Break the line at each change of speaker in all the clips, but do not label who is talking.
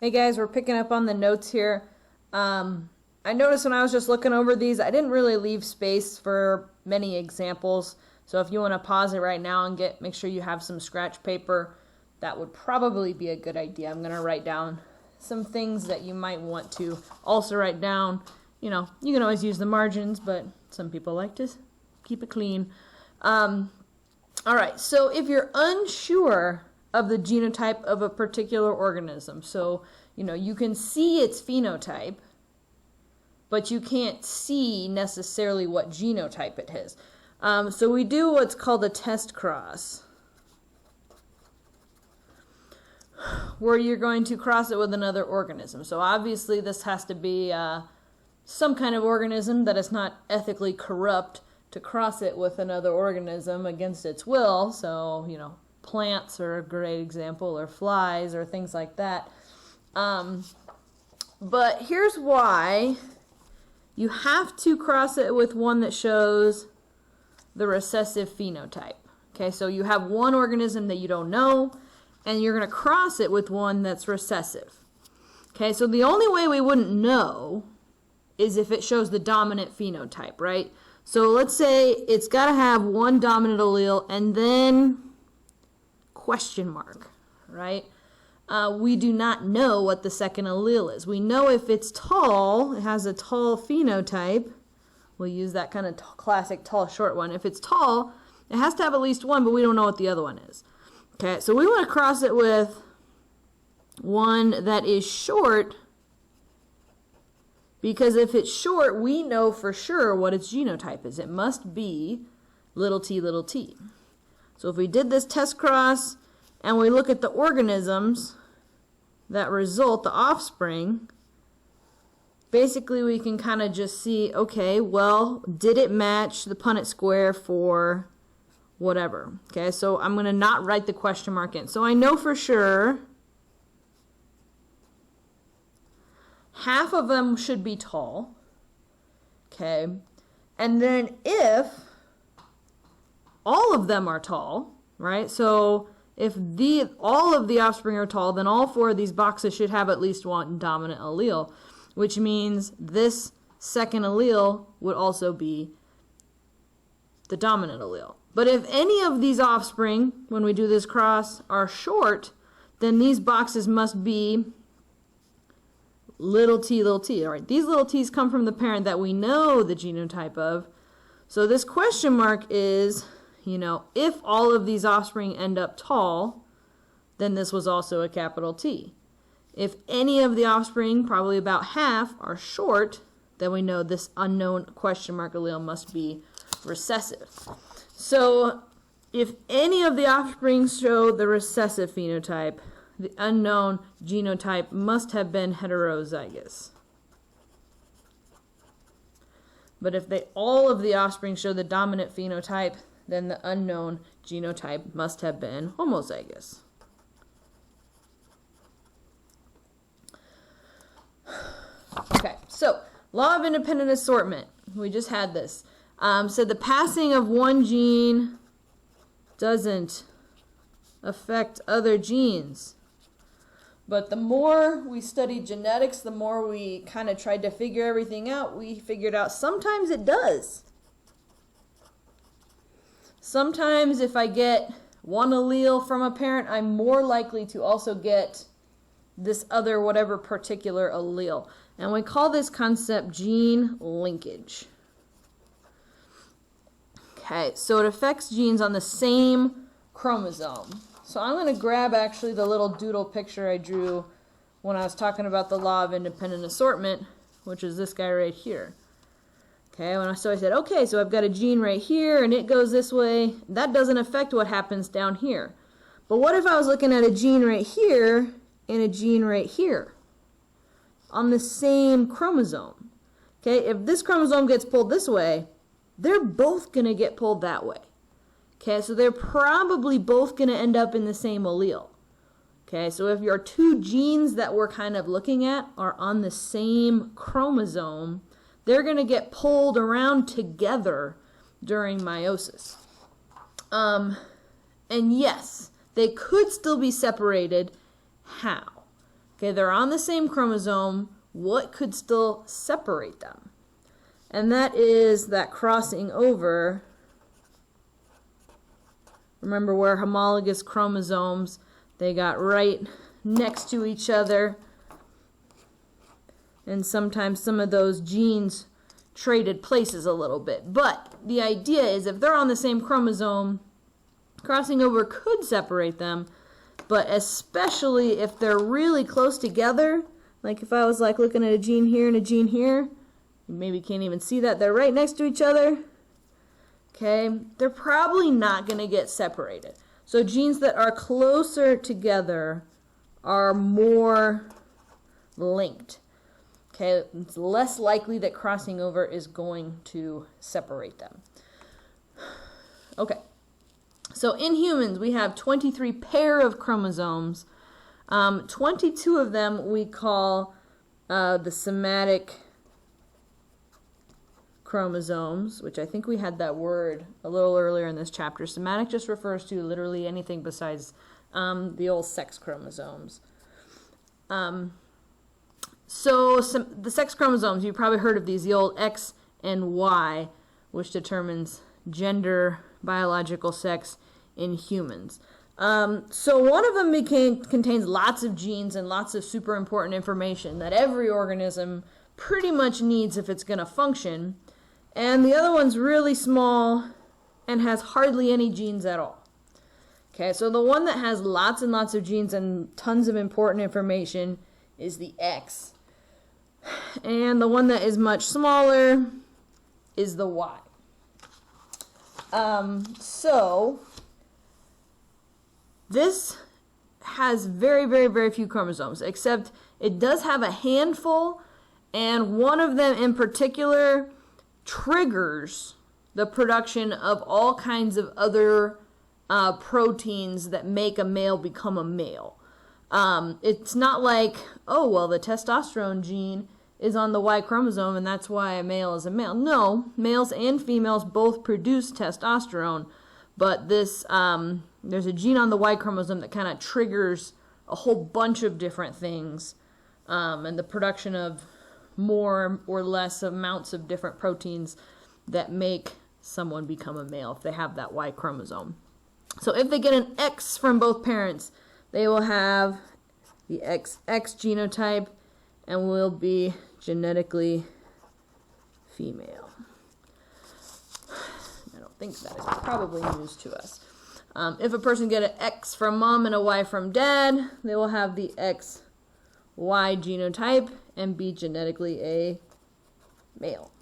Hey guys, we're picking up on the notes here. I noticed when I was just looking over these, I didn't really leave space for many examples. So if you want to pause it right now and make sure you have some scratch paper, that would probably be a good idea. I'm going to write down some things that you might want to also write down. You know, you can always use the margins, but some people like to keep it clean. All right, so if you're unsure of the genotype of a particular organism, so, you know, you can see its phenotype, but you can't see necessarily what genotype it has. So we do what's called a test cross, where you're going to cross it with another organism. So obviously this has to be some kind of organism that is not ethically corrupt to cross it with another organism against its will. So, you know, plants are a great example, or flies, or things like that. But here's why. You have to cross it with one that shows the recessive phenotype. Okay, so you have one organism that you don't know, and you're going to cross it with one that's recessive. Okay, so the only way we wouldn't know is if it shows the dominant phenotype, right? So let's say it's got to have one dominant allele and then question mark, right? We do not know what the second allele is. We know if it's tall, it has a tall phenotype. We'll use that kind of classic tall, short one. If it's tall, it has to have at least one, but we don't know what the other one is. Okay, so we want to cross it with one that is short, because if it's short, we know for sure what its genotype is. It must be little t, little t. So if we did this test cross and we look at the organisms that result, the offspring, basically we can kind of just see, okay, well, did it match the Punnett square for whatever? Okay, so I'm going to not write the question mark in. So I know for sure half of them should be tall. Okay, and then if all of them are tall, right? So if all of the offspring are tall, then all four of these boxes should have at least one dominant allele, which means this second allele would also be the dominant allele. But if any of these offspring, when we do this cross, are short, then these boxes must be little t, little t. All right, these little t's come from the parent that we know the genotype of. So this question mark is, you know, if all of these offspring end up tall, then this was also a capital T. If any of the offspring, probably about half, are short, then we know this unknown question mark allele must be recessive. So if any of the offspring show the recessive phenotype, the unknown genotype must have been heterozygous. But if all of the offspring show the dominant phenotype, then the unknown genotype must have been homozygous. Okay, so law of independent assortment. We just had this. Said the passing of one gene doesn't affect other genes. But the more we studied genetics, the more we kind of tried to figure everything out, we figured out sometimes it does. Sometimes if I get one allele from a parent, I'm more likely to also get this other whatever particular allele. And we call this concept gene linkage. Okay, so it affects genes on the same chromosome. So I'm going to grab actually the little doodle picture I drew when I was talking about the law of independent assortment, which is this guy right here. Okay, so I said, okay, so I've got a gene right here, and it goes this way. That doesn't affect what happens down here. But what if I was looking at a gene right here and a gene right here on the same chromosome? Okay, if this chromosome gets pulled this way, they're both going to get pulled that way. Okay, so they're probably both going to end up in the same allele. Okay, so if your two genes that we're kind of looking at are on the same chromosome, they're going to get pulled around together during meiosis. And yes, they could still be separated. How? Okay, they're on the same chromosome. What could still separate them? And that is that crossing over. Remember, where homologous chromosomes, they got right next to each other. And sometimes some of those genes traded places a little bit. But the idea is if they're on the same chromosome, crossing over could separate them. But especially if they're really close together, like if I was like looking at a gene here and a gene here, you maybe can't even see that, they're right next to each other, okay, they're probably not going to get separated. So genes that are closer together are more linked. Okay, it's less likely that crossing over is going to separate them. Okay. So in humans, we have 23 pair of chromosomes. 22 of them we call the somatic chromosomes, which I think we had that word a little earlier in this chapter. Somatic just refers to literally anything besides the old sex chromosomes. So the sex chromosomes, you've probably heard of these, the old X and Y, which determines gender, biological sex in humans. So one of them contains lots of genes and lots of super important information that every organism pretty much needs if it's going to function. And the other one's really small and has hardly any genes at all. Okay, so the one that has lots and lots of genes and tons of important information is the X. And the one that is much smaller is the Y. So this has very, very, very few chromosomes, except it does have a handful, and one of them in particular triggers the production of all kinds of other proteins that make a male become a male. It's not like, oh, well, the testosterone gene is on the Y chromosome and that's why a male is a male. No, males and females both produce testosterone, but this there's a gene on the Y chromosome that kind of triggers a whole bunch of different things, and the production of more or less amounts of different proteins that make someone become a male if they have that Y chromosome. So if they get an X from both parents, they will have the XX genotype and will be genetically female. I don't think that is probably news to us. If a person get an X from mom and a Y from dad, they will have the XY genotype and be genetically a male.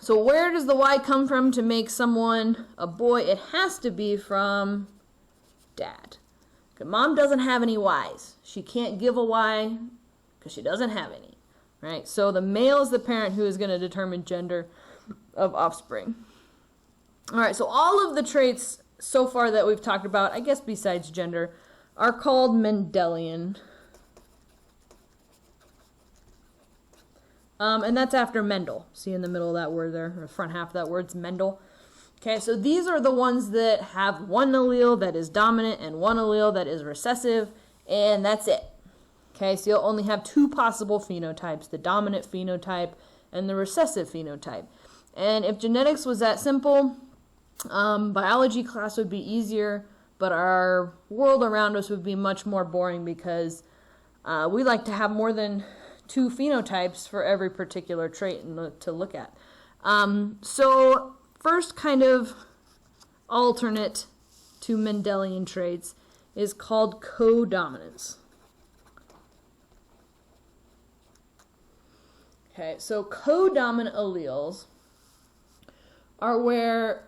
So where does the Y come from to make someone a boy? It has to be from dad. Because mom doesn't have any Ys. She can't give a Y because she doesn't have any. Right? So the male is the parent who is going to determine gender of offspring. All right, so all of the traits so far that we've talked about, I guess besides gender, are called Mendelian. And that's after Mendel. See in the middle of that word there, or the front half of that word, it's Mendel. Okay, so these are the ones that have one allele that is dominant and one allele that is recessive, and that's it. Okay, so you'll only have two possible phenotypes, the dominant phenotype and the recessive phenotype. And if genetics was that simple, biology class would be easier, but our world around us would be much more boring because we like to have more than two phenotypes for every particular trait to look at. So first kind of alternate to Mendelian traits is called codominance. Okay, so codominant alleles are where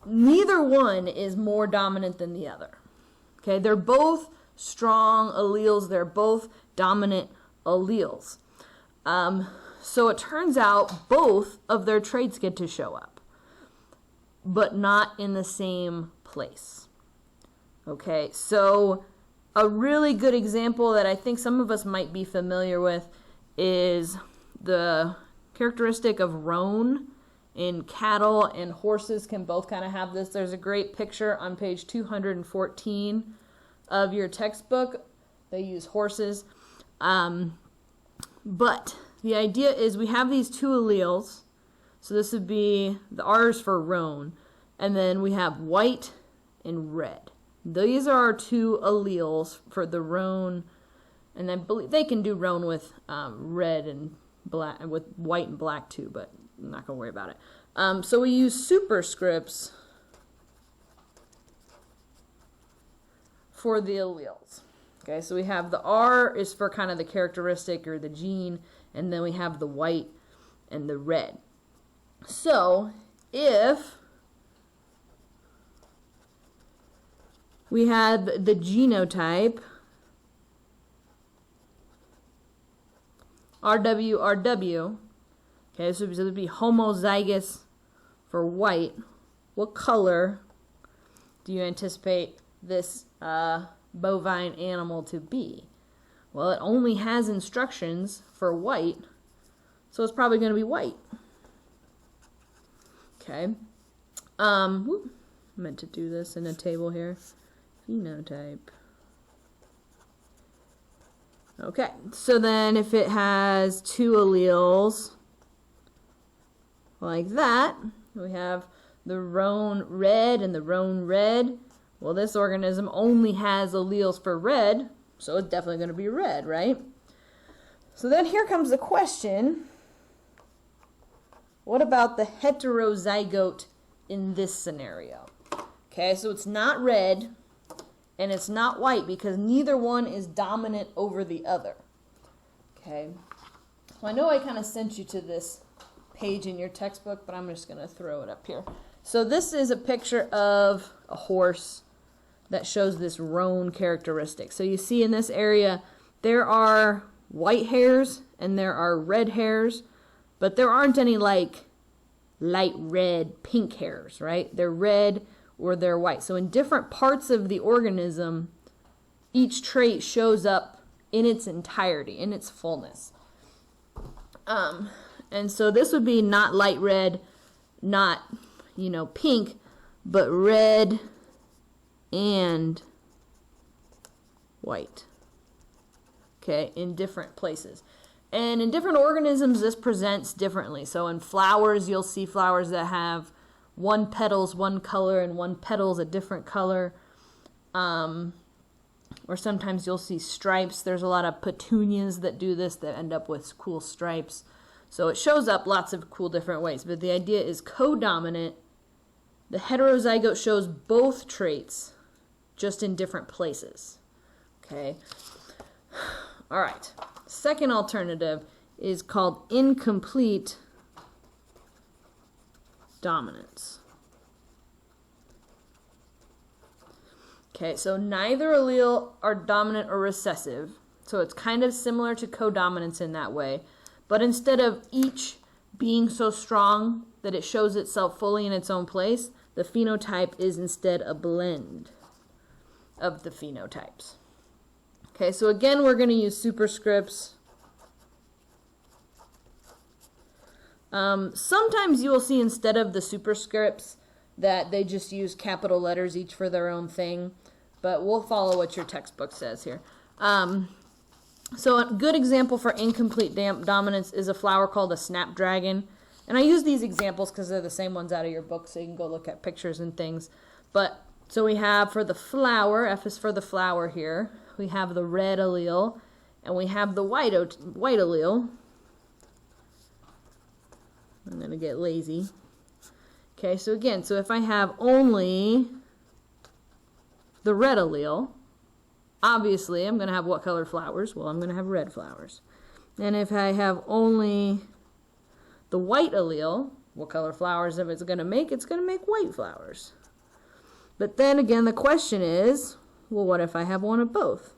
neither one is more dominant than the other. Okay, they're both strong alleles, they're both dominant alleles. So it turns out both of their traits get to show up, but not in the same place. Okay, so a really good example that I think some of us might be familiar with is the characteristic of roan in cattle, and horses can both kind of have this. There's a great picture on page 214 of your textbook They use horses. But the idea is we have these two alleles. So this would be the R's for roan. And then we have white and red. These are our two alleles for the roan. And I believe they can do roan with red and black, with white and black too, but I'm not going to worry about it. So we use superscripts for the alleles. Okay, so we have the R is for kind of the characteristic or the gene, and then we have the white and the red. So if we had the genotype RWRW, okay, so it would be homozygous for white, what color do you anticipate this bovine animal to be? Well, it only has instructions for white, so it's probably going to be white. Okay. Meant to do this in a table here. Phenotype. Okay, so then if it has two alleles like that, we have the roan red and the roan red. Well, this organism only has alleles for red, so it's definitely going to be red, right? So then here comes the question, what about the heterozygote in this scenario? Okay, so it's not red and it's not white because neither one is dominant over the other. Okay, so I know I kind of sent you to this page in your textbook, but I'm just going to throw it up here. So this is a picture of a horse that shows this roan characteristic. So you see in this area, there are white hairs and there are red hairs, but there aren't any like light red, pink hairs, right? They're red or they're white. So in different parts of the organism, each trait shows up in its entirety, in its fullness. And so this would be not light red, not, pink, but red and white. Okay, in different places. And in different organisms, this presents differently. So in flowers, you'll see flowers that have one petal's one color and one petal's a different color. Or sometimes you'll see stripes. There's a lot of petunias that do this that end up with cool stripes. So it shows up lots of cool different ways. But the idea is codominant. The heterozygote shows both traits, just in different places. Okay. All right. Second alternative is called incomplete dominance. Okay, so neither allele are dominant or recessive. So it's kind of similar to codominance in that way. But instead of each being so strong that it shows itself fully in its own place, the phenotype is instead a blend of the phenotypes. Okay, so again, we're going to use superscripts. Sometimes you will see instead of the superscripts that they just use capital letters each for their own thing, but we'll follow what your textbook says here. So a good example for incomplete dominance is a flower called a snapdragon. And I use these examples because they're the same ones out of your book, so you can go look at pictures and things. But so we have for the flower, F is for the flower here, we have the red allele, and we have the white allele. I'm going to get lazy. Okay, so again, so if I have only the red allele, obviously I'm going to have what color flowers? Well, I'm going to have red flowers. And if I have only the white allele, what color flowers if it's going to make? It's going to make white flowers. But then again, the question is, well, what if I have one of both?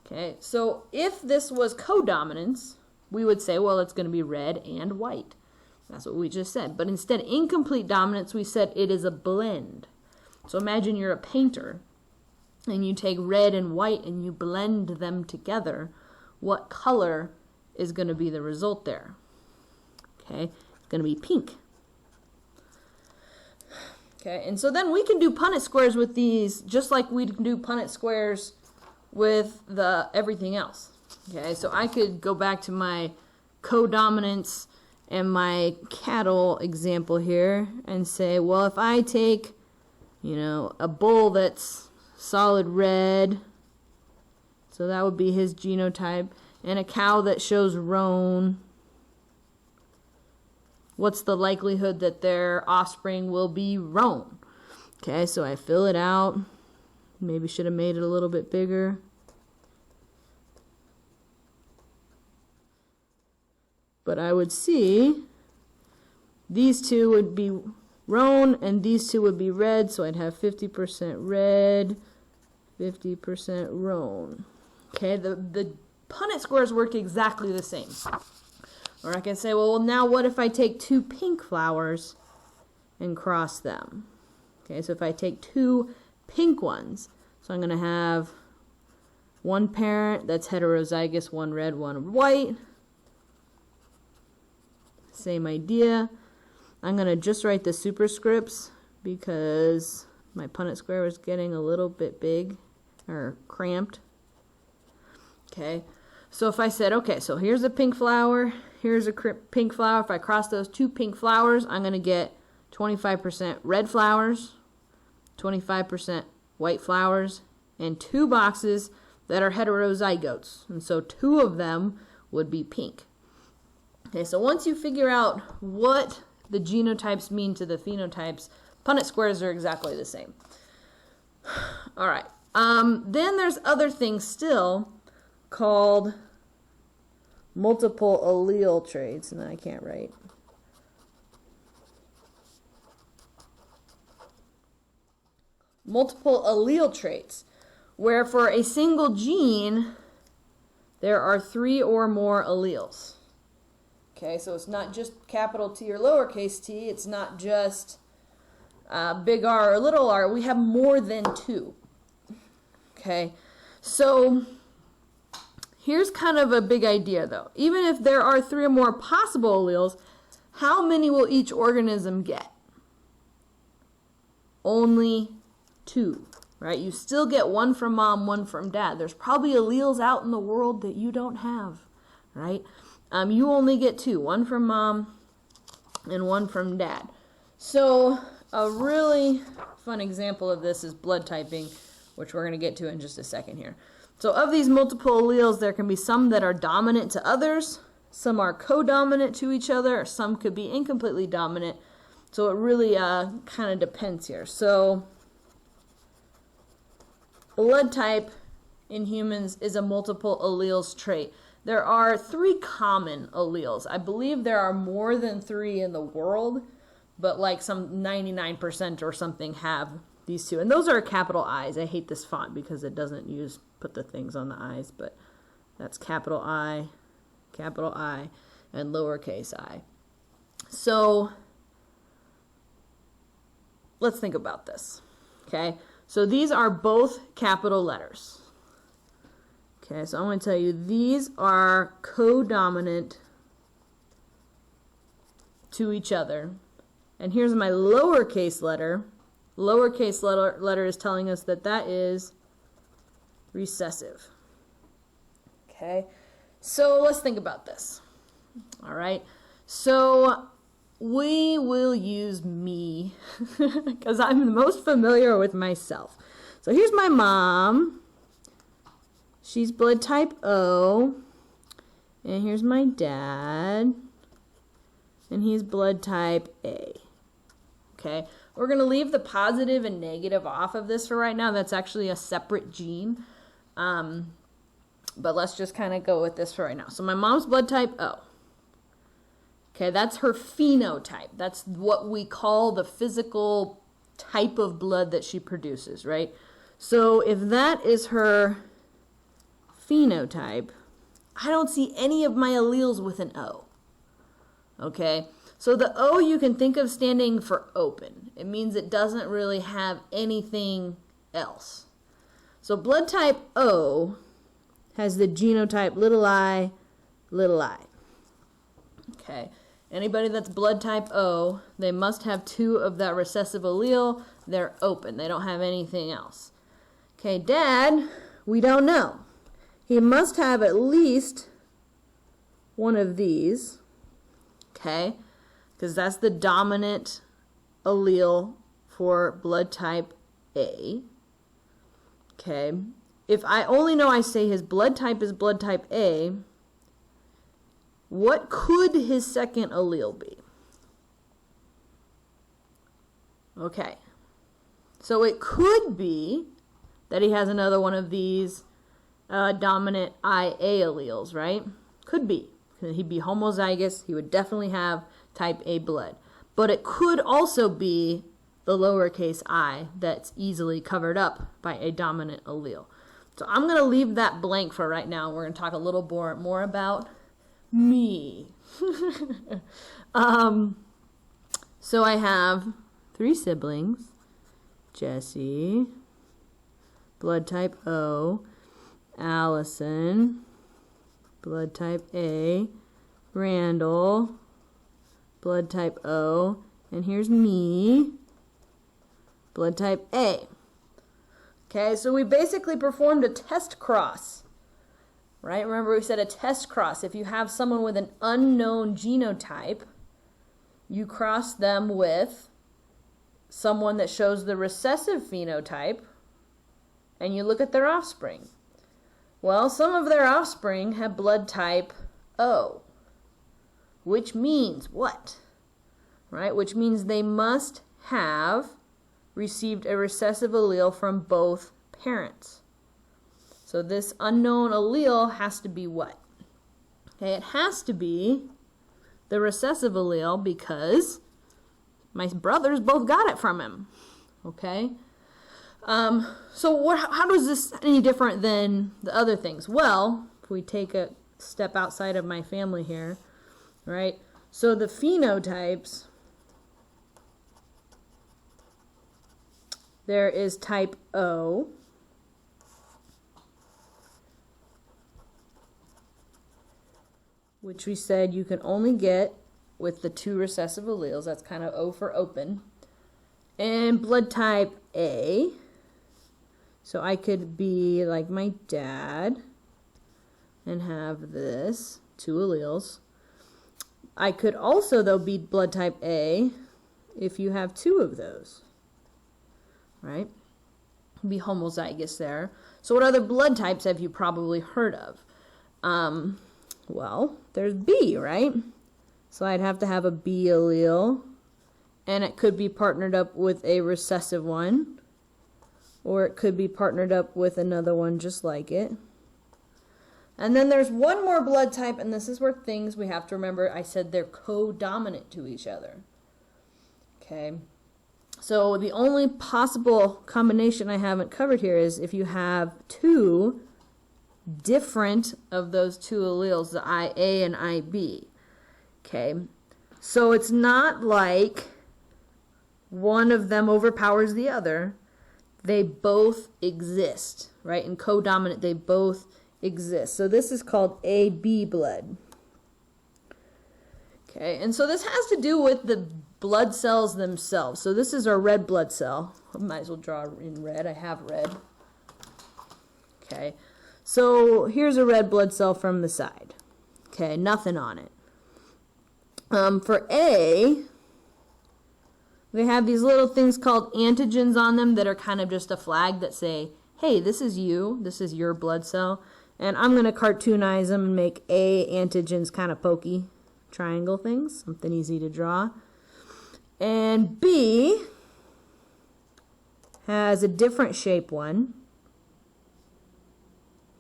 Okay, so if this was codominance, we would say, well, it's going to be red and white. That's what we just said. But instead, incomplete dominance, we said it is a blend. So imagine you're a painter, and you take red and white and you blend them together. What color is going to be the result there? Okay, it's going to be pink. Okay, and so then we can do Punnett squares with these, just like we can do Punnett squares with the everything else. Okay, so I could go back to my codominance and my cattle example here and say, well, if I take, you know, a bull that's solid red, so that would be his genotype, and a cow that shows roan, what's the likelihood that their offspring will be roan? Okay, so I fill it out. Maybe should have made it a little bit bigger. But I would see these two would be roan and these two would be red, so I'd have 50% red, 50% roan. Okay, the Punnett squares work exactly the same. Or I can say, well, now what if I take two pink flowers and cross them? Okay, so if I take two pink ones, so I'm going to have one parent that's heterozygous, one red, one white. Same idea. I'm going to just write the superscripts because my Punnett square was getting a little bit big or cramped. Okay, so if I said, okay, so here's a pink flower, here's a pink flower. If I cross those two pink flowers, I'm going to get 25% red flowers, 25% white flowers, and two boxes that are heterozygotes. And so two of them would be pink. Okay, so once you figure out what the genotypes mean to the phenotypes, Punnett squares are exactly the same. All right. Then there's other things still called multiple allele traits, and I can't write. Multiple allele traits, where for a single gene, there are 3 or more alleles. Okay, so it's not just capital T or lowercase t, it's not just big R or little r, we have more than 2. Okay, so here's kind of a big idea though. Even if there are 3 or more possible alleles, how many will each organism get? Only 2, right? You still get one from mom, one from dad. There's probably alleles out in the world that you don't have, right? You only get 2, one from mom and one from dad. So a really fun example of this is blood typing, which we're going to get to in just a second here. So of these multiple alleles, there can be some that are dominant to others, some are co-dominant to each other, or some could be incompletely dominant. So it really kind of depends here. So blood type in humans is a multiple alleles trait. There are 3 common alleles. I believe there are more than 3 in the world, but like some 99% or something have these 2. And those are capital I's. I hate this font because it doesn't put the things on the I's, but that's capital I, and lowercase I. So let's think about this. Okay, so these are both capital letters. Okay, so I'm going to tell you these are co-dominant to each other. And here's my lowercase letter. Lowercase letter is telling us that that is recessive. Okay, so let's think about this. All right, so we will use me because I'm the most familiar with myself. So here's my mom. She's blood type O, and here's my dad, and he's blood type A. Okay, we're going to leave the positive and negative off of this for right now. That's actually a separate gene, but let's just kind of go with this for right now. So my mom's blood type O. Okay, that's her phenotype. That's what we call the physical type of blood that she produces, right? So if that is her phenotype, I don't see any of my alleles with an O. Okay, so the O you can think of standing for open. It means it doesn't really have anything else. So blood type O has the genotype little I, little I. Okay, anybody that's blood type O, they must have 2 of that recessive allele. They're open. They don't have anything else. Okay, dad, We don't know. He must have at least one of these, okay? Because that's the dominant allele for blood type A, okay? If I only know I say his blood type is blood type A, what could his second allele be? Okay, so it could be that he has another one of these dominant IA alleles, right? Could be. He'd be homozygous. He would definitely have type A blood. But it could also be the lowercase I that's easily covered up by a dominant allele. So I'm going to leave that blank for right now. We're going to talk a little more about me. So I have 3 siblings. Jesse, blood type O, Allison, blood type A, Randall, blood type O, and here's me, blood type A. Okay, so we basically performed a test cross, right? Remember we said a test cross. If you have someone with an unknown genotype, you cross them with someone that shows the recessive phenotype, and you look at their offspring. Well, some of their offspring have blood type O, which means what? Right? Which means they must have received a recessive allele from both parents. So this unknown allele has to be what? Okay, it has to be the recessive allele because my brothers both got it from him. Okay? So how is this any different than the other things? Well, if we take a step outside of my family here, right? So the phenotypes, there is type O, which we said you can only get with the 2 recessive alleles. That's kind of O for open. And blood type A, so I could be like my dad and have this, 2 alleles. I could also, though, be blood type A if you have 2 of those, right? Be homozygous there. So what other blood types have you probably heard of? Well, there's B, right? So I'd have to have a B allele, and it could be partnered up with a recessive one, or it could be partnered up with another one just like it. And then there's one more blood type, and this is where things we have to remember. I said they're co-dominant to each other. Okay. So the only possible combination I haven't covered here is if you have 2 different of those 2 alleles, the IA and IB. Okay. So it's not like one of them overpowers the other. They both exist, right? In co-dominant, they both exist. So this is called AB blood. Okay, and so this has to do with the blood cells themselves. So this is our red blood cell. I might as well draw in red. I have red. Okay, so here's a red blood cell from the side. Okay, nothing on it. For A, they have these little things called antigens on them that are kind of just a flag that say, hey, this is you, this is your blood cell. And I'm going to cartoonize them and make A antigens kind of pokey triangle things, something easy to draw. And B has a different shape one.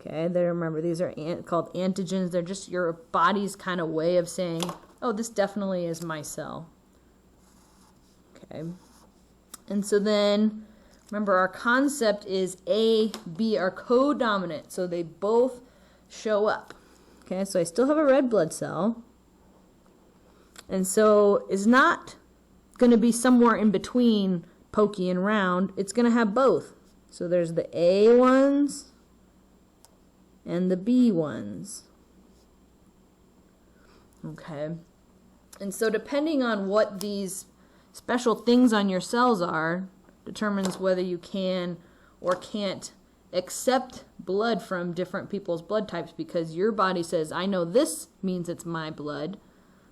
Okay, remember these are called antigens. They're just your body's kind of way of saying, oh, this definitely is my cell. Okay, and so then remember our concept is A, B are co-dominant, so they both show up. Okay, so I still have a red blood cell, and so it's not going to be somewhere in between pokey and round. It's going to have both. So there's the A ones and the B ones. Okay, and so depending on what these special things on your cells are determines whether you can or can't accept blood from different people's blood types because your body says, I know this means it's my blood,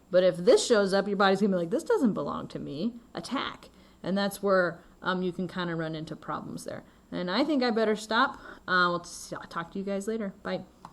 but if this shows up, your body's going to be like, this doesn't belong to me. Attack. And that's where you can kind of run into problems there. And I think I better stop. We'll talk to you guys later. Bye.